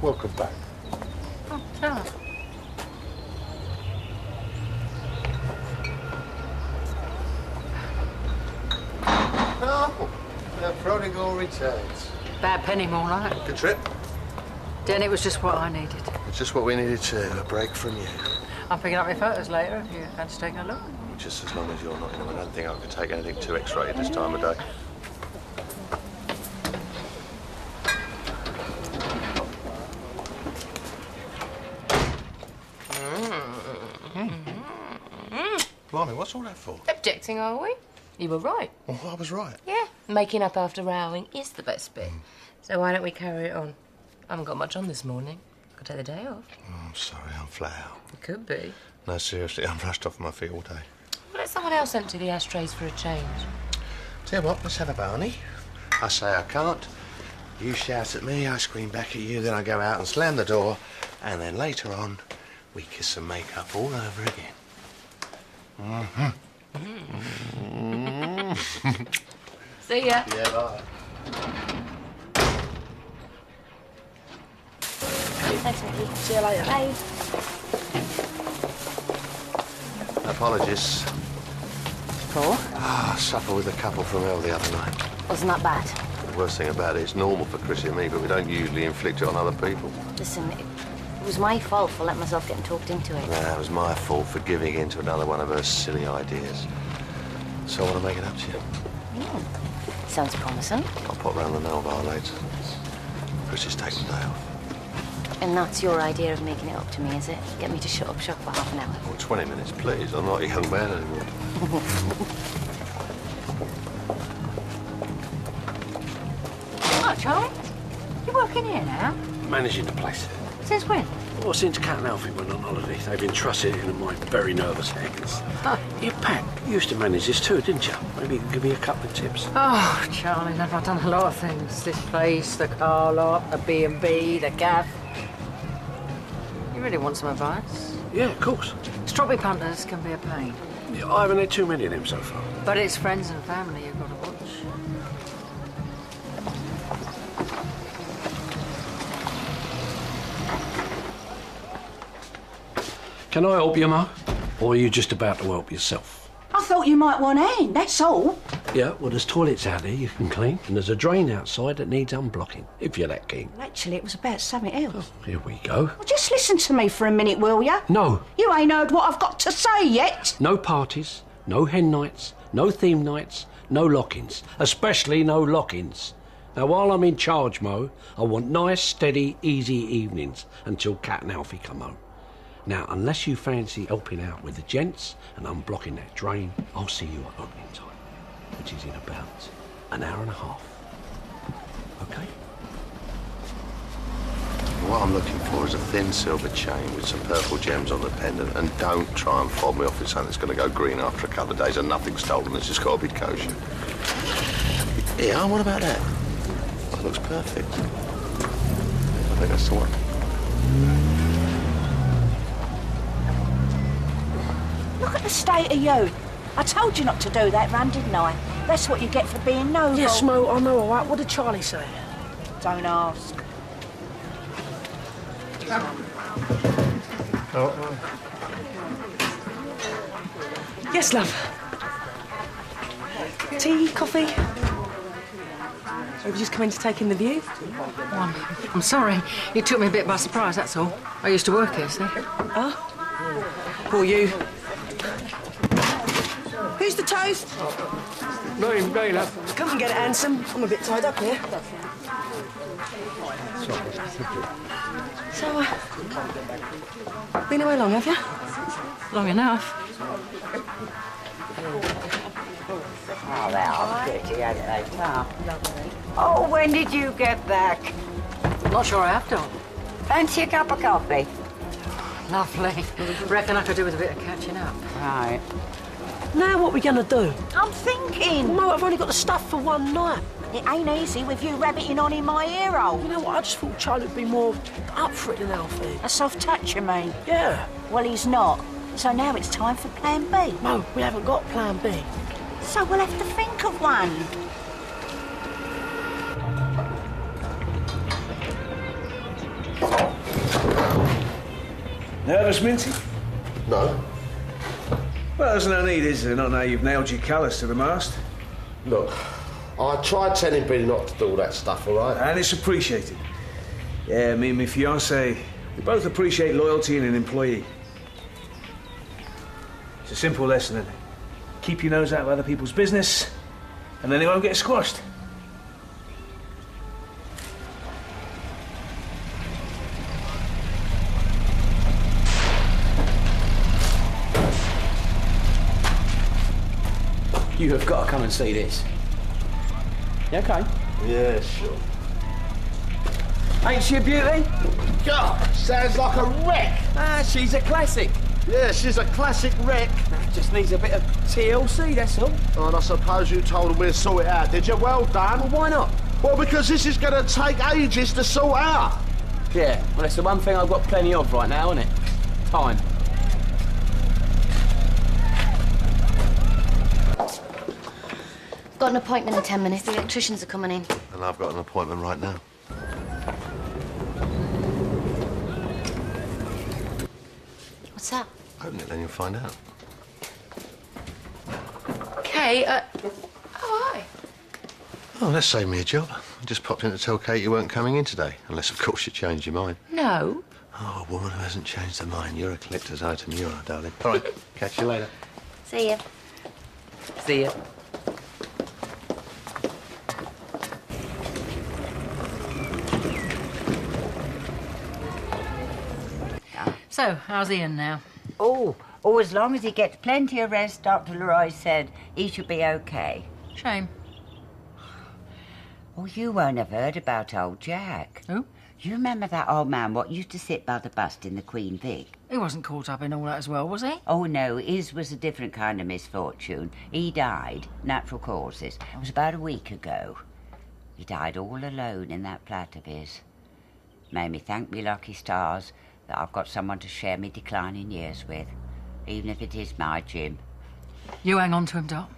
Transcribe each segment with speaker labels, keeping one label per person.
Speaker 1: welcome back.
Speaker 2: Oh, Charlie.
Speaker 1: Oh, the prodigal returns.
Speaker 2: Bad penny, more like.
Speaker 1: Good trip.
Speaker 2: Then it was just what I needed.
Speaker 1: It's just what we needed too, a break from you.
Speaker 2: I'm picking up your photos later if you fancy taking a look.
Speaker 1: Just as long as you're not in them. I don't think I could take anything too X-rated this time of day. Blimey, what's all that for?
Speaker 3: Objecting, are we? You were right.
Speaker 1: Well, I was right.
Speaker 3: Yeah. Making up after rowing is the best bit. So why don't we carry it on? I haven't got much on this morning. Could take the day off.
Speaker 1: Oh, I'm sorry, I'm flat out.
Speaker 3: It could be.
Speaker 1: No, seriously, I'm rushed off my feet all day.
Speaker 3: Let someone else empty the ashtrays for a change.
Speaker 1: Tell you what, let's have a Barney. I say I can't. You shout at me, I scream back at you, then I go out and slam the door, and then later on, we kiss and make up all over again.
Speaker 3: See ya.
Speaker 1: Yeah, bye.
Speaker 3: Thanks, Mickey. See you later. Bye.
Speaker 1: Apologies.
Speaker 3: For?
Speaker 1: Supper with a couple from hell the other night.
Speaker 3: Wasn't that bad?
Speaker 1: The worst thing about it, it's normal for Chrissy and me, but we don't usually inflict it on other people.
Speaker 3: Listen, it was my fault for letting myself get talked into it.
Speaker 1: Nah, it was my fault for giving in to another one of her silly ideas. So I want to make it up to you.
Speaker 3: Sounds promising.
Speaker 1: I'll pop round the nail bar later. Chrissy's taking the day off.
Speaker 3: And that's your idea of making it up to me, is it? Get me to shut up shop for half an hour.
Speaker 1: Well, 20 minutes, please. I'm not a young man anymore.
Speaker 2: Oh, Charlie. You're working here now?
Speaker 4: Managing the place.
Speaker 2: Since when?
Speaker 4: Well, since Cat and Alfie went on holiday, they've entrusted it into my very nervous hands. You, Pat, you used to manage this too, didn't you? Maybe you can give me a couple of tips.
Speaker 2: Oh, Charlie, I've done a lot of things. This place, the car lot, the B&B, the gaff. You really want some advice?
Speaker 4: Yeah, of course.
Speaker 2: Strawberry punters can be a pain.
Speaker 4: Yeah, I haven't had too many of them so far.
Speaker 2: But it's friends and family you've got to watch.
Speaker 4: Can I help you, Mo? Or are you just about to help yourself?
Speaker 5: I thought you might want a hand, that's all.
Speaker 4: Yeah, well, there's toilets out there you can clean, and there's a drain outside that needs unblocking, if you're that keen.
Speaker 5: Well, actually, it was about something else.
Speaker 4: Here we go.
Speaker 5: Well, just listen to me for a minute, will ya?
Speaker 4: No.
Speaker 5: You ain't heard what I've got to say yet.
Speaker 4: No parties, no hen nights, no theme nights, no lock-ins. Especially no lock-ins. Now, while I'm in charge, Mo, I want nice, steady, easy evenings until Cat and Alfie come home. Now, unless you fancy helping out with the gents and unblocking that drain, I'll see you at opening time, which is in about an hour and a half. OK?
Speaker 1: What I'm looking for is a thin silver chain with some purple gems on the pendant, and don't try and fob me off with something that's going to go green after a couple of days and nothing stolen. It's just got to be kosher. Yeah, what about that? That looks perfect. I think that's the one.
Speaker 5: Look at the state of you. I told you not to do that run, didn't I? That's what you get for being noble.
Speaker 6: Yes, Mo, I know, all right. What did Charlie say?
Speaker 5: Don't ask.
Speaker 6: Yes, love. Tea, coffee? Or have you just come in to take in the view?
Speaker 2: Oh, I'm sorry. You took me a bit by surprise, that's all. I used to work here, see?
Speaker 6: Huh? Who are you? Who's the toast?
Speaker 4: Me, love.
Speaker 6: Come and get it, handsome. I'm a bit tied up here. So, been away long, have you?
Speaker 2: Long enough.
Speaker 7: Oh, they are pretty, aren't they? Oh, when did you get back?
Speaker 2: Not sure I have done.
Speaker 7: Fancy a cup of coffee?
Speaker 2: Lovely. Reckon I could do with a bit of catching up.
Speaker 7: Right.
Speaker 6: Now what are we going to do?
Speaker 5: I'm thinking.
Speaker 6: Mo, I've only got the stuff for one night.
Speaker 5: It ain't easy with you rabbiting on in my ear hole.
Speaker 6: You know what, I just thought Charlie would be more up for it than Alfie.
Speaker 5: A soft touch, you mean?
Speaker 6: Yeah.
Speaker 5: Well, he's not. So now it's time for plan B.
Speaker 6: Mo, we haven't got plan B.
Speaker 5: So we'll have to think of one.
Speaker 8: Nervous, Minty?
Speaker 1: No.
Speaker 8: Well, there's no need, is there? Not now you've nailed your colours to the mast.
Speaker 1: Look, I tried telling Billy not to do all that stuff, all right?
Speaker 8: And it's appreciated. Yeah, me and my fiancée, we both appreciate loyalty in an employee. It's a simple lesson, isn't it? Keep your nose out of other people's business, and then it won't get squashed.
Speaker 9: You have got to come and see this. You okay?
Speaker 1: Yeah, sure.
Speaker 9: Ain't she a beauty?
Speaker 1: God, sounds like a wreck.
Speaker 9: Ah, she's a classic.
Speaker 1: Yeah, she's a classic wreck.
Speaker 9: Just needs a bit of TLC, that's all.
Speaker 1: Oh, and I suppose you told him we'd sort it out, did you? Well done.
Speaker 9: Well, why not?
Speaker 1: Well, because this is going to take ages to sort out.
Speaker 9: Yeah, well, that's the one thing I've got plenty of right now, isn't it? Time.
Speaker 3: Got an appointment in 10 minutes. The electricians are coming in.
Speaker 1: And I've got an appointment right now.
Speaker 3: What's that?
Speaker 1: Open it, then you'll find out.
Speaker 3: Kate, oh, hi.
Speaker 1: Oh, that saved me a job. I just popped in to tell Kate you weren't coming in today. Unless, of course, you changed your mind.
Speaker 3: No.
Speaker 1: Oh, a woman who hasn't changed her mind. You're a collector's item, you are, darling. All right, catch you later.
Speaker 3: See ya.
Speaker 9: See ya.
Speaker 2: So, how's Ian now?
Speaker 7: Oh, as long as he gets plenty of rest, Dr. Leroy said he should be okay.
Speaker 2: Shame.
Speaker 7: Oh, you won't have heard about old Jack.
Speaker 2: Who?
Speaker 7: You remember that old man what used to sit by the bust in the Queen Vic?
Speaker 2: He wasn't caught up in all that as well, was he?
Speaker 7: Oh, no, his was a different kind of misfortune. He died, natural causes. It was about a week ago. He died all alone in that flat of his. Made me thank me lucky stars that I've got someone to share me declining years with, even if it is my Jim.
Speaker 2: You hang on to him, Doc.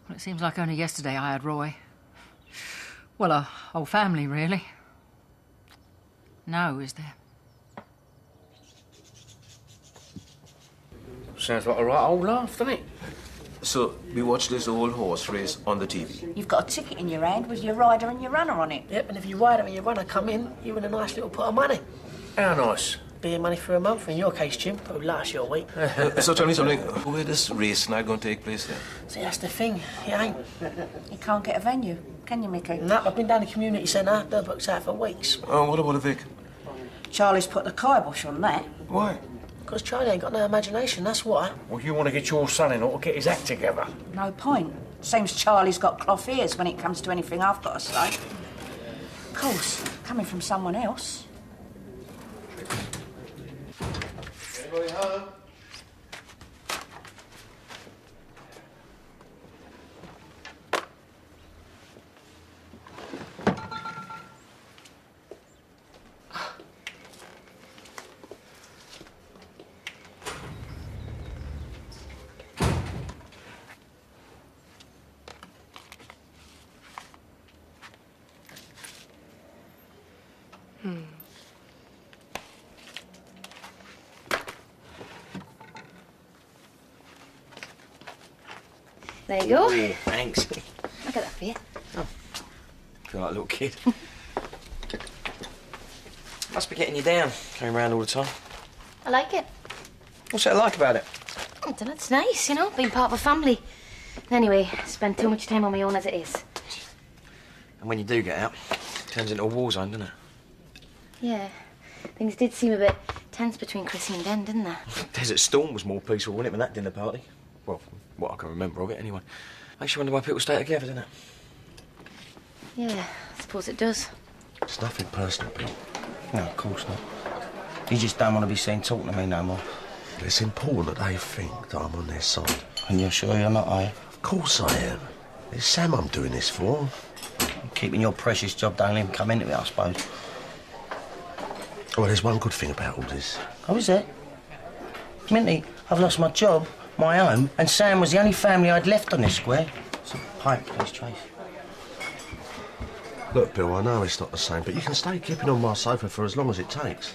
Speaker 2: Well, it seems like only yesterday I had Roy. Well, a whole family, really. No, is there?
Speaker 10: Sounds like a right old laugh, doesn't it? So, we watch this old horse race on the TV.
Speaker 5: You've got a ticket in your hand with your rider and your runner on it.
Speaker 11: Yep, and if your rider and your runner come in, you win a nice little pot of money.
Speaker 10: How nice.
Speaker 11: Beer money for a month, in your case, Jim. It'll last you a week.
Speaker 10: So tell me something, where this race night going to take place then?
Speaker 11: See, that's the thing. It ain't.
Speaker 5: You can't get a venue, can you, Mickey?
Speaker 11: No, I've been down the community centre. They're booked out for weeks.
Speaker 10: Oh, what about a Vic?
Speaker 5: Charlie's put the kibosh on that.
Speaker 10: Why?
Speaker 11: Because Charlie ain't got no imagination, that's why.
Speaker 8: Well, you want to get your son-in-law to get his act together.
Speaker 5: No point. Seems Charlie's got cloth ears when it comes to anything I've got to say. Of course, coming from someone else.
Speaker 1: Anybody home?
Speaker 3: There you go.
Speaker 9: Oh, thanks.
Speaker 3: I'll get that for you.
Speaker 9: Feel like a little kid. Must be getting you down, going around all the time.
Speaker 3: I like it.
Speaker 9: What's that like about it?
Speaker 3: I don't know, it's nice, you know, being part of a family. Anyway, I spend too much time on my own as it is.
Speaker 9: And when you do get out, it turns into a war zone, doesn't it?
Speaker 3: Yeah. Things did seem a bit tense between Chrissy and Den, didn't they?
Speaker 9: Desert Storm was more peaceful, wasn't it, than that dinner party? Well, from what I can remember of it, anyway. Makes you wonder why people stay together, doesn't it?
Speaker 3: Yeah, I suppose it does.
Speaker 1: It's nothing personal, Bill.
Speaker 9: No, of course not. You just don't want to be seen talking to me no more.
Speaker 1: It's important that they think that I'm on their side.
Speaker 9: And you're sure you're not, are you?
Speaker 1: Of course I am. It's Sam I'm doing this for.
Speaker 9: Keeping your precious job, don't let him come into it, I suppose.
Speaker 1: Well, there's one good thing about all this.
Speaker 9: Oh, is it? Minty, I've lost my job, my home, and Sam was the only family I'd left on this square. Some pipe, please, Trace.
Speaker 1: Look, Bill, I know it's not the same, but you can stay keeping on my sofa for as long as it takes.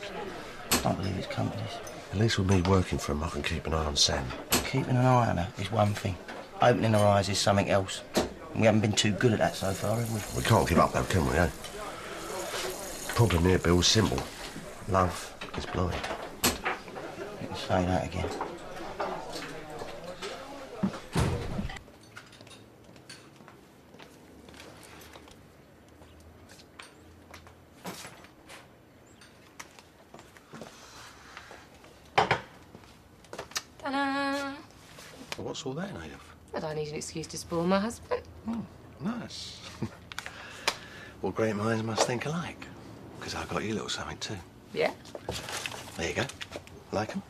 Speaker 9: Can't believe it's come to this.
Speaker 1: At least with me working for him, I can keep an eye on Sam.
Speaker 9: Keeping an eye on her is one thing. Opening her eyes is something else. And we haven't been too good at that so far, have we?
Speaker 1: We can't give up though, can we, eh? Problem here, Bill's simple. Love is blind.
Speaker 9: You can say that again.
Speaker 3: Ta-da!
Speaker 1: What's all that, Native?
Speaker 3: I don't need an excuse to spoil my husband.
Speaker 1: Nice. Well, great minds must think alike. Because I got you a little something too.
Speaker 3: Yeah?
Speaker 1: There you go. Like them?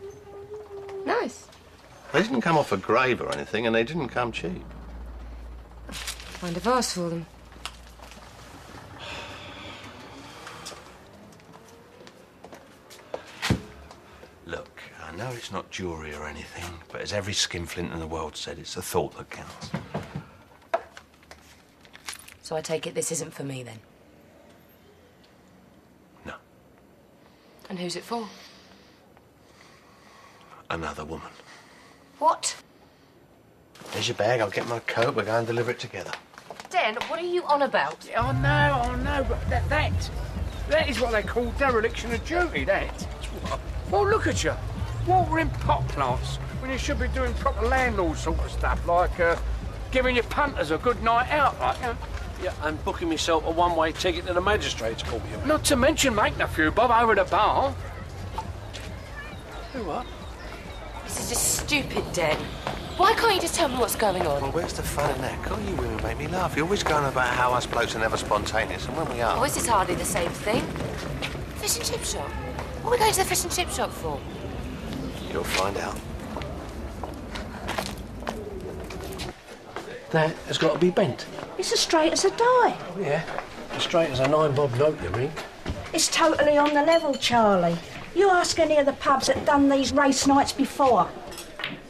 Speaker 3: Nice.
Speaker 1: They didn't come off a grave or anything, and they didn't come cheap.
Speaker 3: Find a vase for them.
Speaker 1: Look, I know it's not jewellery or anything, but as every skinflint in the world said, it's the thought that counts.
Speaker 3: So I take it this isn't for me, then?
Speaker 1: No.
Speaker 3: And who's it for?
Speaker 1: Another woman.
Speaker 3: What?
Speaker 1: There's your bag. I'll get my coat. We'll go and deliver it together.
Speaker 3: Den, what are you on about?
Speaker 4: I know, but that is what they call dereliction of duty, that. Well, look at you. Watering pot plants when you should be doing proper landlord sort of stuff, like giving your punters a good night out, like, you know. Yeah, and booking myself a one-way ticket to the magistrate's court, you mean? Not to mention making a few bob over the bar. Do what?
Speaker 3: This is just stupid, Den. Why can't you just tell me what's going on?
Speaker 1: Well, where's the fun in that? God, you women make me laugh. You're always going about how us blokes are never spontaneous, and when we are...
Speaker 3: Oh, this is hardly the same thing. Fish and chip shop? What are we going to the fish and chip shop for?
Speaker 1: You'll find out.
Speaker 4: That has got to be bent.
Speaker 5: It's as straight as a die.
Speaker 4: Yeah, as straight as a 9-bob note, you mean?
Speaker 5: It's totally on the level, Charlie. You ask any of the pubs that done these race nights before.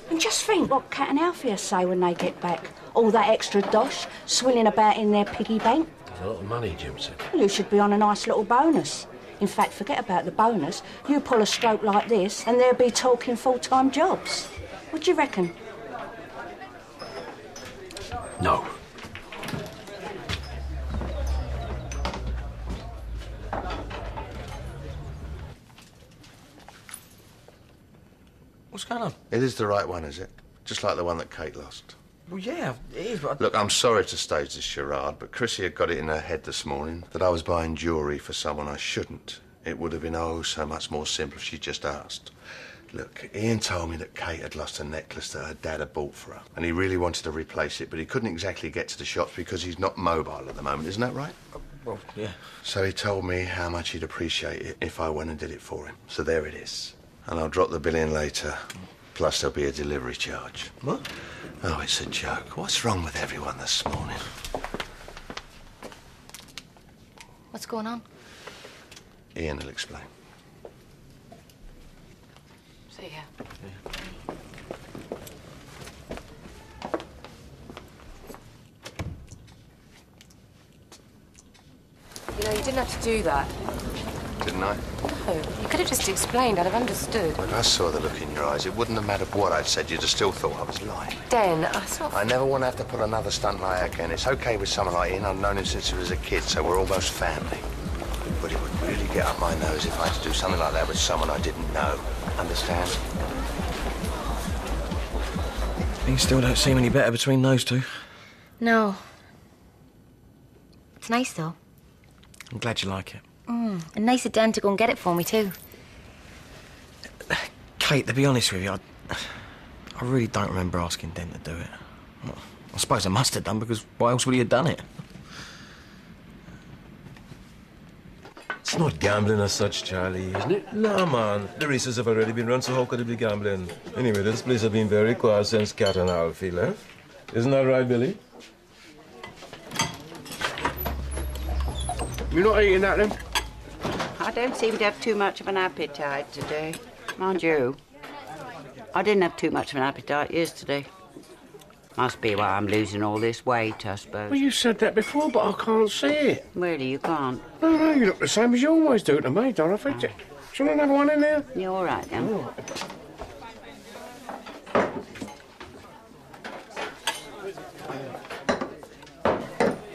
Speaker 5: And just think what Cat and Alfie say when they get back. All that extra dosh swilling about in their piggy bank.
Speaker 4: It's a lot of money, Jim said.
Speaker 5: Well, you should be on a nice little bonus. In fact, forget about the bonus. You pull a stroke like this and they'll be talking full-time jobs. What do you reckon?
Speaker 4: No.
Speaker 9: What's going on?
Speaker 1: It is the right one, is it? Just like the one that Kate lost.
Speaker 9: Well, yeah, it is, but...
Speaker 1: Look, I'm sorry to stage this charade, but Chrissy had got it in her head this morning that I was buying jewellery for someone I shouldn't. It would have been oh so much more simple if she'd just asked. Look, Ian told me that Kate had lost a necklace that her dad had bought for her, and he really wanted to replace it, but he couldn't exactly get to the shops because he's not mobile at the moment, isn't that right?
Speaker 9: Well, yeah.
Speaker 1: So he told me how much he'd appreciate it if I went and did it for him. So there it is. And I'll drop the bill in later. Plus there'll be a delivery charge.
Speaker 9: What?
Speaker 1: Oh, it's a joke. What's wrong with everyone this morning?
Speaker 3: What's going on?
Speaker 1: Ian will explain.
Speaker 3: See ya. You know, you didn't have to do that.
Speaker 1: Didn't I?
Speaker 3: No, you could have just explained. I'd have understood.
Speaker 1: When I saw the look in your eyes, it wouldn't have mattered what I'd said. You'd have still thought I was lying.
Speaker 3: Den, I sort of...
Speaker 1: I never want to have to put another stunt like that again. It's okay with someone like Ian. I've known him since he was a kid, so we're almost family. But it would really get up my nose if I had to do something like that with someone I didn't know. Understand?
Speaker 9: Things still don't seem any better between those two.
Speaker 3: No. It's nice, though.
Speaker 9: I'm glad you like it.
Speaker 3: And nice of Dan to go and get it for me, too.
Speaker 9: Kate, to be honest with you, I really don't remember asking Den to do it. Well, I suppose I must have done, because why else would he have done it?
Speaker 12: It's not gambling as such, Charlie. Isn't it? No, man. The races have already been run, so how could it be gambling? Anyway, this place has been very quiet since Cat and Alfie left. Isn't that right, Billy?
Speaker 4: You're not eating that, then?
Speaker 7: I don't seem to have too much of an appetite today. Mind you, I didn't have too much of an appetite yesterday. Must be why I'm losing all this weight, I suppose.
Speaker 4: Well, you said that before, but I can't see it.
Speaker 7: Really, you can't?
Speaker 4: No, you look the same as you always do to me, Dorothy.
Speaker 11: Shall we have one in there?
Speaker 7: You all right, then?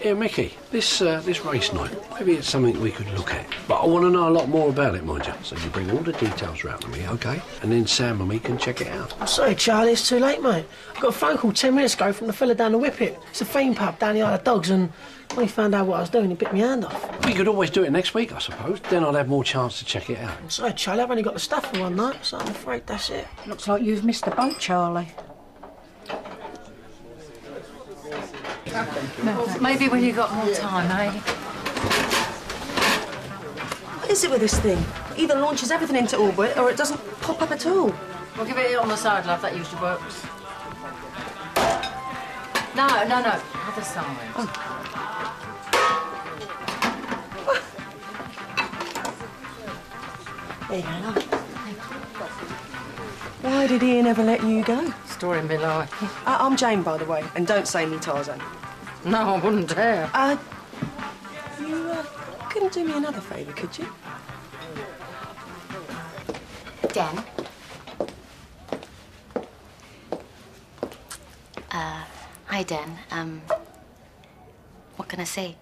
Speaker 4: Yeah, Mickey, this race night, maybe it's something we could look at. But I want to know a lot more about it, mind you. So you bring all the details round to me, OK? And then Sam and me can check it out.
Speaker 11: I'm sorry, Charlie, it's too late, mate. I got a phone call 10 minutes ago from the fella down the Whippet. It's a theme pub down the Isle of Dogs, and when he found out what I was doing, he bit my hand off.
Speaker 4: We could always do it next week, I suppose. Then I'd have more chance to check it out.
Speaker 11: I'm sorry, Charlie, I've only got the stuff for one night, so I'm afraid that's it.
Speaker 5: Looks like you've missed the boat, Charlie.
Speaker 2: Maybe when you've got more time, eh?
Speaker 6: What is it with this thing? Either launches everything into orbit or it doesn't pop up at all.
Speaker 2: We'll give it on the side, love. That usually works. No. Other side.
Speaker 6: There you go, love. Why did Ian ever let you go?
Speaker 2: Story of my life.
Speaker 6: I'm Jane, by the way, and don't say me Tarzan.
Speaker 2: No, I wouldn't dare.
Speaker 6: You couldn't do me another favour, could you?
Speaker 13: Den. Hi, Den. What can I say?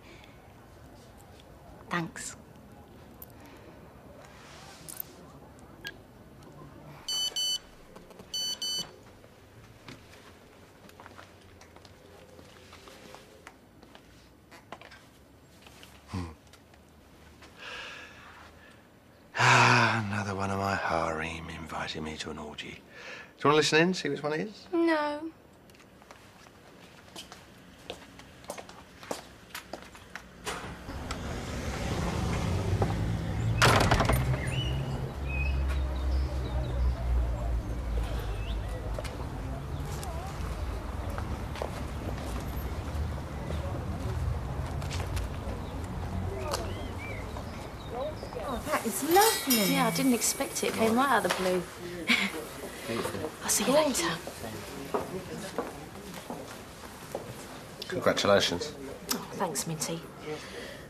Speaker 13: Thanks.
Speaker 1: Another one of my harem inviting me to an orgy. Do you want to listen in, see which one it is?
Speaker 13: No.
Speaker 14: It's lovely.
Speaker 13: Yeah, I didn't expect it. It came right out of the blue. I'll see you later.
Speaker 1: Congratulations.
Speaker 13: Oh, thanks, Minty.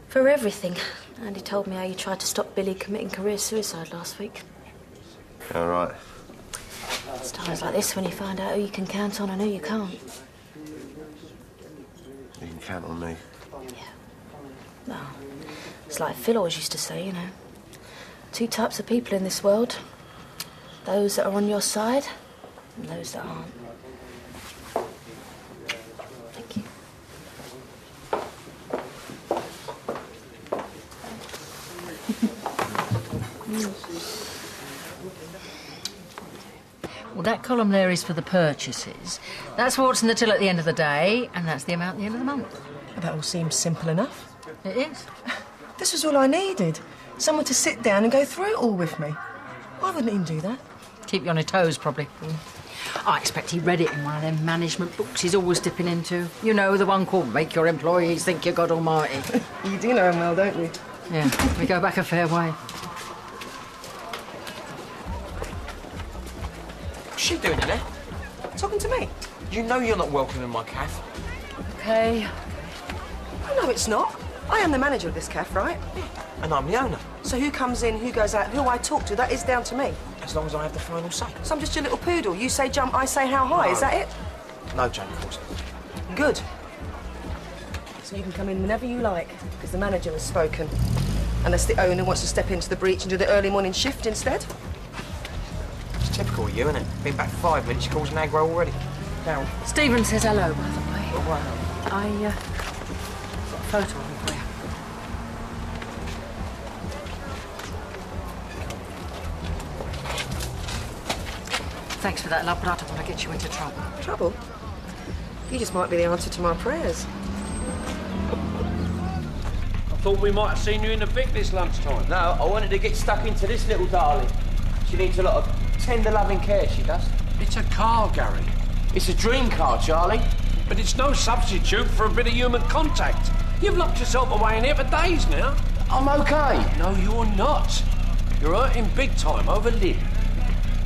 Speaker 13: For everything. Andy told me how you tried to stop Billy committing career suicide last week.
Speaker 1: All right.
Speaker 13: It's times like this when you find out who you can count on and who you can't.
Speaker 1: You can count on me.
Speaker 13: Well, it's like Phil always used to say, you know. Two types of people in this world. Those that are on your side and those that aren't. Thank you.
Speaker 2: Well, that column there is for the purchases. That's what's in the till at the end of the day, and that's the amount at the end of the month.
Speaker 6: That all seems simple enough.
Speaker 2: It is.
Speaker 6: This was all I needed. Someone to sit down and go through it all with me. Why wouldn't Ian do that?
Speaker 2: Keep you on your toes, probably. I expect he read it in one of them management books he's always dipping into. You know, the one called Make Your Employees Think You're God Almighty.
Speaker 6: You do know him well, don't you?
Speaker 2: Yeah, we go back a fair way.
Speaker 10: What's she doing in there?
Speaker 6: Talking to me?
Speaker 10: You know you're not welcome in my cafe.
Speaker 2: OK.
Speaker 6: Oh, no, it's not. I am the manager of this cafe, right?
Speaker 10: And I'm the owner.
Speaker 6: So who comes in, who goes out, who I talk to, that is down to me.
Speaker 10: As long as I have the final say.
Speaker 6: So I'm just your little poodle. You say jump, I say how high.
Speaker 10: No.
Speaker 6: Is that it?
Speaker 10: No, Jane, of course.
Speaker 6: Good. So you can come in whenever you like, because the manager has spoken. Unless the owner wants to step into the breach and do the early morning shift instead.
Speaker 10: It's typical of you, isn't it? Been back 5 minutes, she calls an aggro already.
Speaker 6: Darryl.
Speaker 2: Stephen says hello, by the way.
Speaker 10: Oh, wow.
Speaker 2: I got a photo of him for you. Thanks for that, love, but I don't want to get you into trouble.
Speaker 6: Trouble? You just might be the answer to my prayers.
Speaker 4: I thought we might have seen you in the Vic this lunchtime.
Speaker 15: No, I wanted to get stuck into this little darling. She needs a lot of tender loving care, she does.
Speaker 4: It's a car, Gary.
Speaker 15: It's a dream car, Charlie.
Speaker 4: But it's no substitute for a bit of human contact. You've locked yourself away in here for days now.
Speaker 15: I'm okay.
Speaker 4: No, you're not. You're hurting big time over Lynn.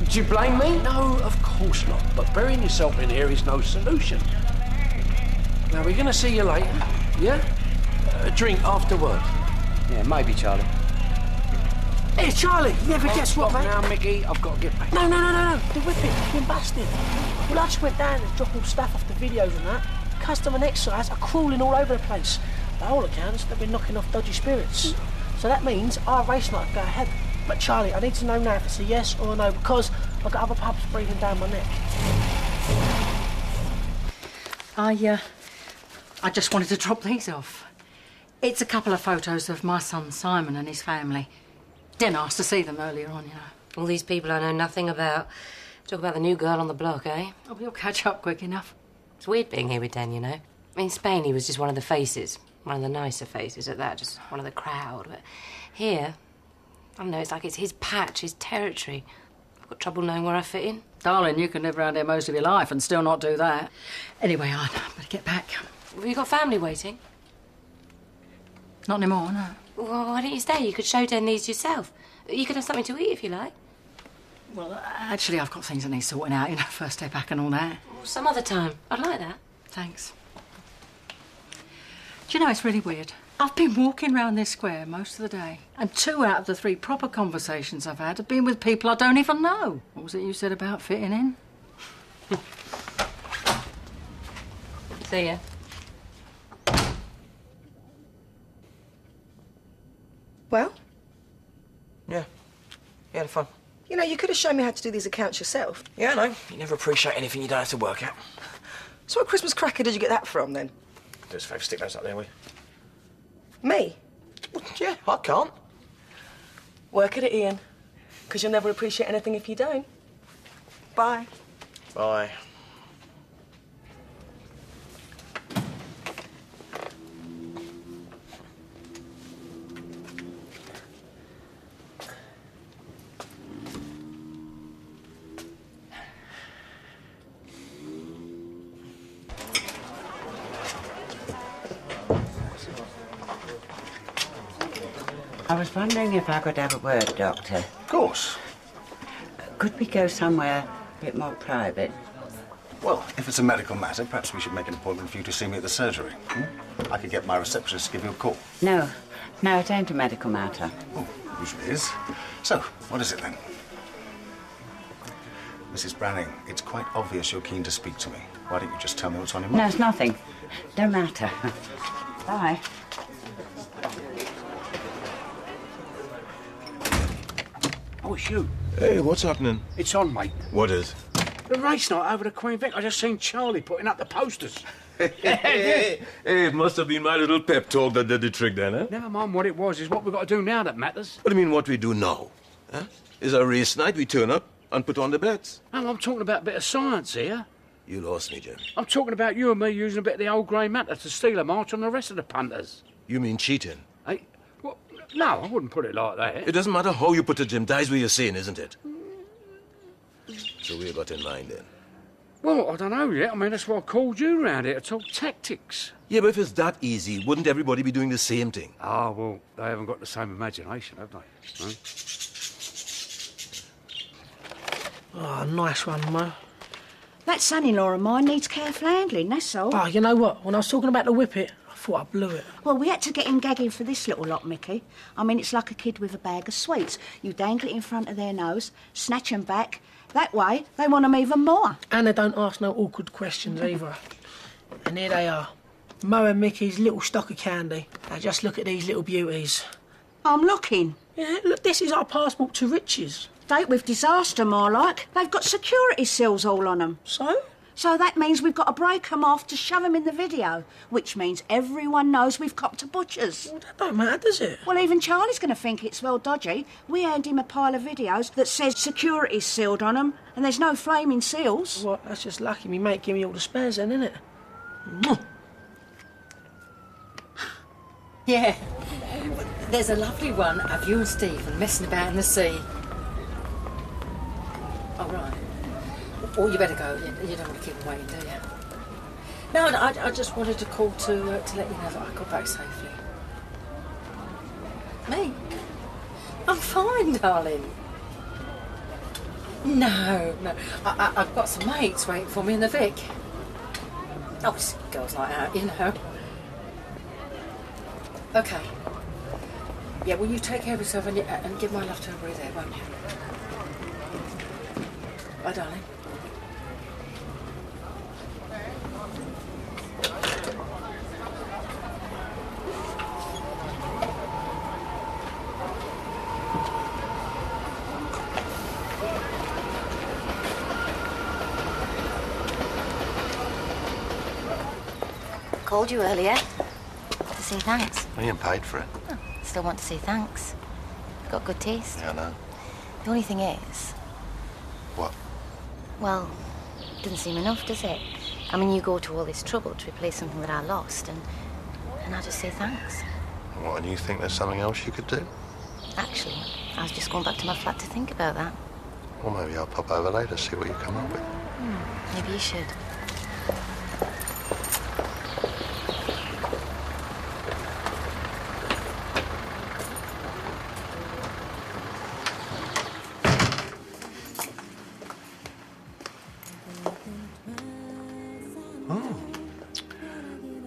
Speaker 15: Do you blame me?
Speaker 4: No, of course not. But burying yourself in here is no solution. Now, we're going to see you later, yeah? A drink after work.
Speaker 15: Yeah, maybe, Charlie.
Speaker 11: Hey, Charlie, you never guess what, mate?
Speaker 4: Now, Mickey, I've got to get back.
Speaker 11: No. The whippet has been busted. Well, I just went down and dropped all stuff off the videos and that. Custom and excise are crawling all over the place. By all accounts, they've been knocking off dodgy spirits. So that means our race night go ahead. But Charlie, I need to know now if it's a yes or a no, because I've got other pubs breathing down my neck.
Speaker 2: I just wanted to drop these off. It's a couple of photos of my son Simon and his family. Den asked to see them earlier on, you know.
Speaker 3: All these people I know nothing about. Talk about the new girl on the block, eh?
Speaker 2: Oh, we'll catch up quick enough.
Speaker 3: It's weird being here with Den, you know. In Spain, he was just one of the faces. One of the nicer faces at that, just one of the crowd. But here, I don't know, it's like it's his patch, his territory. I've got trouble knowing where I fit in.
Speaker 2: Darling, you can live around here most of your life and still not do that. Anyway, I better get back.
Speaker 3: Have you got family waiting?
Speaker 2: Not anymore, no.
Speaker 3: Well, why don't you stay? You could show Den these yourself. You could have something to eat if you like.
Speaker 2: Well, actually, I've got things that need sorting out, you know, first day back and all that.
Speaker 3: Well, some other time. I'd like that.
Speaker 2: Thanks. Do you know, it's really weird. I've been walking around this square most of the day, and 2 out of the 3 proper conversations I've had have been with people I don't even know. What was it you said about fitting in?
Speaker 3: See ya.
Speaker 6: Well?
Speaker 15: Yeah. You had fun.
Speaker 6: You know, you could have shown me how to do these accounts yourself.
Speaker 15: Yeah, I know. You never appreciate anything you don't have to work out.
Speaker 6: So what Christmas cracker did you get that from, then?
Speaker 15: Do us a favour, stick those up there, will you?
Speaker 6: Me?
Speaker 15: Well, yeah, I can't.
Speaker 6: Work at it, Ian. Because you'll never appreciate anything if you don't. Bye.
Speaker 15: Bye.
Speaker 7: I was wondering if I could have a word, Doctor.
Speaker 1: Of course.
Speaker 7: Could we go somewhere a bit more private?
Speaker 1: Well, if it's a medical matter, perhaps we should make an appointment for you to see me at the surgery. I could get my receptionist to give you a call.
Speaker 7: No, it ain't a medical matter.
Speaker 1: Oh, usually is. So, what is it then? Mrs. Branning, it's quite obvious you're keen to speak to me. Why don't you just tell me what's on your mind?
Speaker 7: No, it's nothing. Don't matter. Bye.
Speaker 4: Oh, it's you.
Speaker 12: Hey, what's happening?
Speaker 4: It's on, mate.
Speaker 12: What is?
Speaker 4: The race night over the Queen Vic. I just seen Charlie putting up the posters.
Speaker 12: Hey, it must have been my little pep talk that did the trick then, eh?
Speaker 4: Never mind what it was. It's what we've got to do now that matters.
Speaker 12: What do you mean what we do now? Huh? Is a race night, we turn up and put on the bets.
Speaker 4: No, I'm talking about a bit of science here.
Speaker 12: You lost me, Jim.
Speaker 4: I'm talking about you and me using a bit of the old grey matter to steal a march on the rest of the punters.
Speaker 12: You mean cheating?
Speaker 4: Hey, well, no, I wouldn't put it like that.
Speaker 12: It doesn't matter how you put it, Jim. That's what you're saying, isn't it? So what you got in mind, then?
Speaker 4: Well, I don't know yet. I mean, that's why I called you round here to talk tactics.
Speaker 12: Yeah, but if it's that easy, wouldn't everybody be doing the same thing?
Speaker 4: Ah, well, they haven't got the same imagination, have they? No?
Speaker 11: Oh, nice one, Mo.
Speaker 5: That son-in-law of mine needs careful handling, that's all.
Speaker 11: Oh, you know what? When I was talking about the whippet, I thought I blew it.
Speaker 5: Well, we had to get him gagging for this little lot, Mickey. I mean, it's like a kid with a bag of sweets. You dangle it in front of their nose, snatch 'em back. That way, they want 'em even more.
Speaker 11: And they don't ask no awkward questions either. And here they are. Mo and Mickey's little stock of candy. Now just look at these little beauties.
Speaker 5: I'm looking.
Speaker 11: Yeah, look, this is our passport to riches.
Speaker 5: Date with disaster, more like. They've got security seals all on 'em.
Speaker 11: So?
Speaker 5: So that means we've got to break 'em off to shove 'em in the video, which means everyone knows we've copped a butcher's.
Speaker 11: Well, that don't matter, does it?
Speaker 5: Well, even Charlie's going to think it's well dodgy. We hand him a pile of videos that says security's sealed on 'em, and there's no flaming seals.
Speaker 11: Well, that's just lucky me mate give me all the spares then, isn't it?
Speaker 2: Yeah. There's a lovely one of you and Stephen messing about in the sea. Oh, right. Oh, you better go. You don't want to keep him waiting, do you? No, I just wanted to call to let you know that I got back safely. Me? I'm fine, darling. No. I've got some mates waiting for me in the Vic. Oh, it's girls like that, you know. Okay. Yeah, will you take care of yourself and give my love to everybody there, won't you? Bye, darling.
Speaker 13: Called you earlier to say thanks.
Speaker 1: I ain't paid for it.
Speaker 13: Oh, still want to say thanks. Got good taste.
Speaker 1: Yeah, I know.
Speaker 13: The only thing is,
Speaker 1: What?
Speaker 13: well, doesn't seem enough, does it? I mean, you go to all this trouble to replace something that I lost, and I just say thanks.
Speaker 1: What, and you think there's something else you could do?
Speaker 13: Actually, I was just going back to my flat to think about that.
Speaker 1: Well, maybe I'll pop over later, see what you come up with.
Speaker 13: Maybe you should.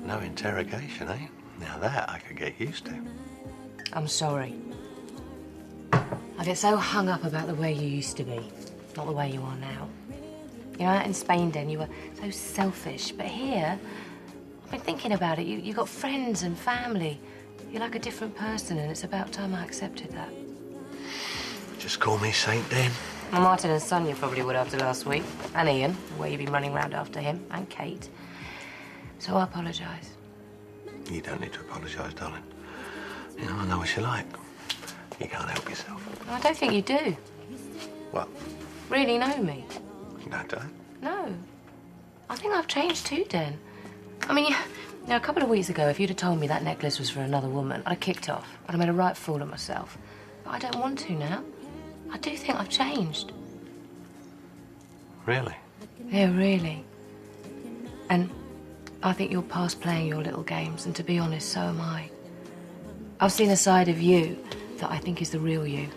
Speaker 1: No interrogation, eh? Now that I could get used to.
Speaker 3: I'm sorry. I get so hung up about the way you used to be, not the way you are now. You know, out in Spain, Den, you were so selfish. But here, I've been thinking about it. You got friends and family. You're like a different person, and it's about time I accepted that.
Speaker 1: Just call me Saint Den.
Speaker 3: Well, Martin and Sonia probably would after last week. And Ian, the way you've been running round after him. And Kate. So I apologise.
Speaker 1: You don't need to apologise, darling. You know, I know what you're like. You can't help yourself.
Speaker 3: I don't think you do.
Speaker 1: What?
Speaker 3: Really know me.
Speaker 1: No, don't.
Speaker 3: No. I think I've changed too, Den. I mean, you know, a couple of weeks ago, if you'd have told me that necklace was for another woman, I'd have kicked off. I'd have made a right fool of myself. But I don't want to now. I do think I've changed.
Speaker 1: Really?
Speaker 3: Yeah, really. And I think you're past playing your little games, and to be honest, so am I. I've seen a side of you that I think is the real you,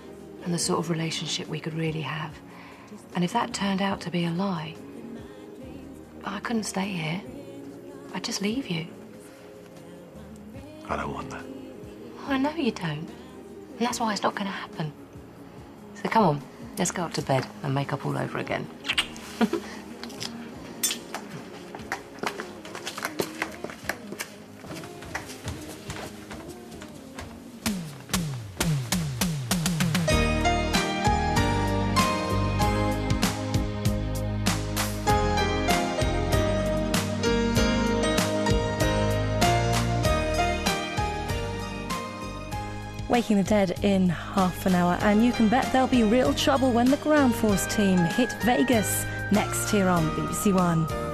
Speaker 3: and the sort of relationship we could really have. And if that turned out to be a lie, I couldn't stay here. I'd just leave you.
Speaker 1: I don't want that.
Speaker 3: I know you don't. And that's why it's not going to happen. So come on, let's go up to bed and make up all over again.
Speaker 16: Waking the Dead in half an hour, and you can bet there'll be real trouble when the Ground Force team hit Vegas next here on BBC One.